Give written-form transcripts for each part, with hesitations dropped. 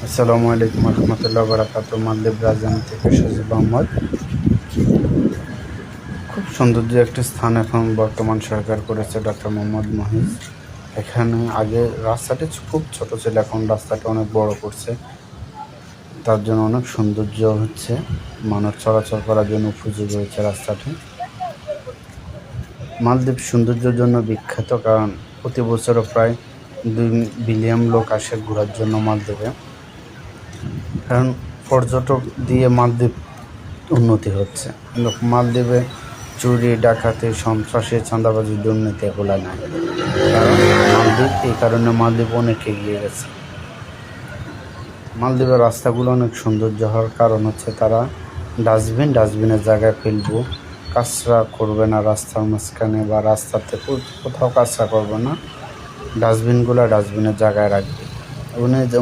আসসালামু আলাইকুম রহমতুল্লাহ বারাকাতুহু। মালদ্বীপ রাজধানী থেকে সজীব আহমদ। খুব সৌন্দর্য একটি স্থান এখন বর্তমান সরকার করেছে ডক্টর মোহাম্মদ মহিজ। এখানে আগে রাস্তাটি খুব ছোট ছিল, এখন রাস্তাটা অনেক বড় করছে। তার জন্য অনেক সৌন্দর্য হচ্ছে, মানুষ চলাচল করার জন্য উপযোগী হয়েছে রাস্তাটি। মালদ্বীপ সৌন্দর্যের জন্য বিখ্যাত, কারণ প্রতি বছরও প্রায় 2 বিলিয়ন লোক আসে ঘোরার জন্য মালদ্বীপে। কারণ পর্যটক দিয়ে মালদ্বীপ উন্নতি হচ্ছে, কিন্তু মালদ্বীপে চুরি, ডাকাতি, সন্ত্রাসী, চাঁদাবাজি, দুর্নীতি এগুলো নাই। কারণ মালদ্বীপ, এই কারণে মালদ্বীপ অনেক এগিয়ে গেছে। মালদ্বীপের রাস্তাগুলো অনেক সৌন্দর্য হওয়ার কারণ হচ্ছে তারা ডাস্টবিনের জায়গায় ফেলবো, কাচরা করবে না রাস্তার মাঝখানে বা রাস্তাতে কোথাও কাচরা করবে না, ডাস্টবিনের জায়গায় রাখবে।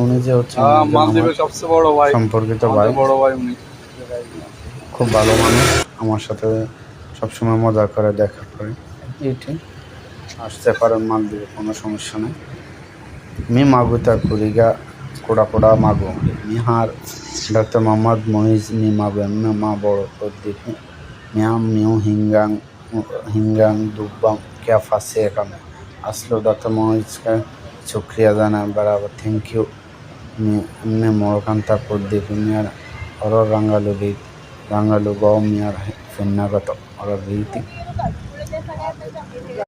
উনি যে হচ্ছে মালদ্বীপের সবচেয়ে বড় ভাই, সম্পর্কিত বড় ভাই উনি। খুব ভালো মানুষ, আমার সাথে সবসময় মজা করে, দেখা করে। এইটি আসতে পারেন মালদ্বীপে, কোনো সমস্যা নেই। মি মাগুতা কুরিগা কোড়া মাগো মিহার ডক্টর মোহাম্মদ মহিজ মি মাগো মা বড় দ্বীপে মিয়াম মিউ হিঙ্গাং দুব্বাম क्या फासे এখানে আসলো। ডক্টর মহিজকে শুক্রিয়া জানাই বরাবর, থ্যাংক ইউ। এমনি মরকান্তা প্রদীপ মিয়ার rangalu gao miar finnagat or riti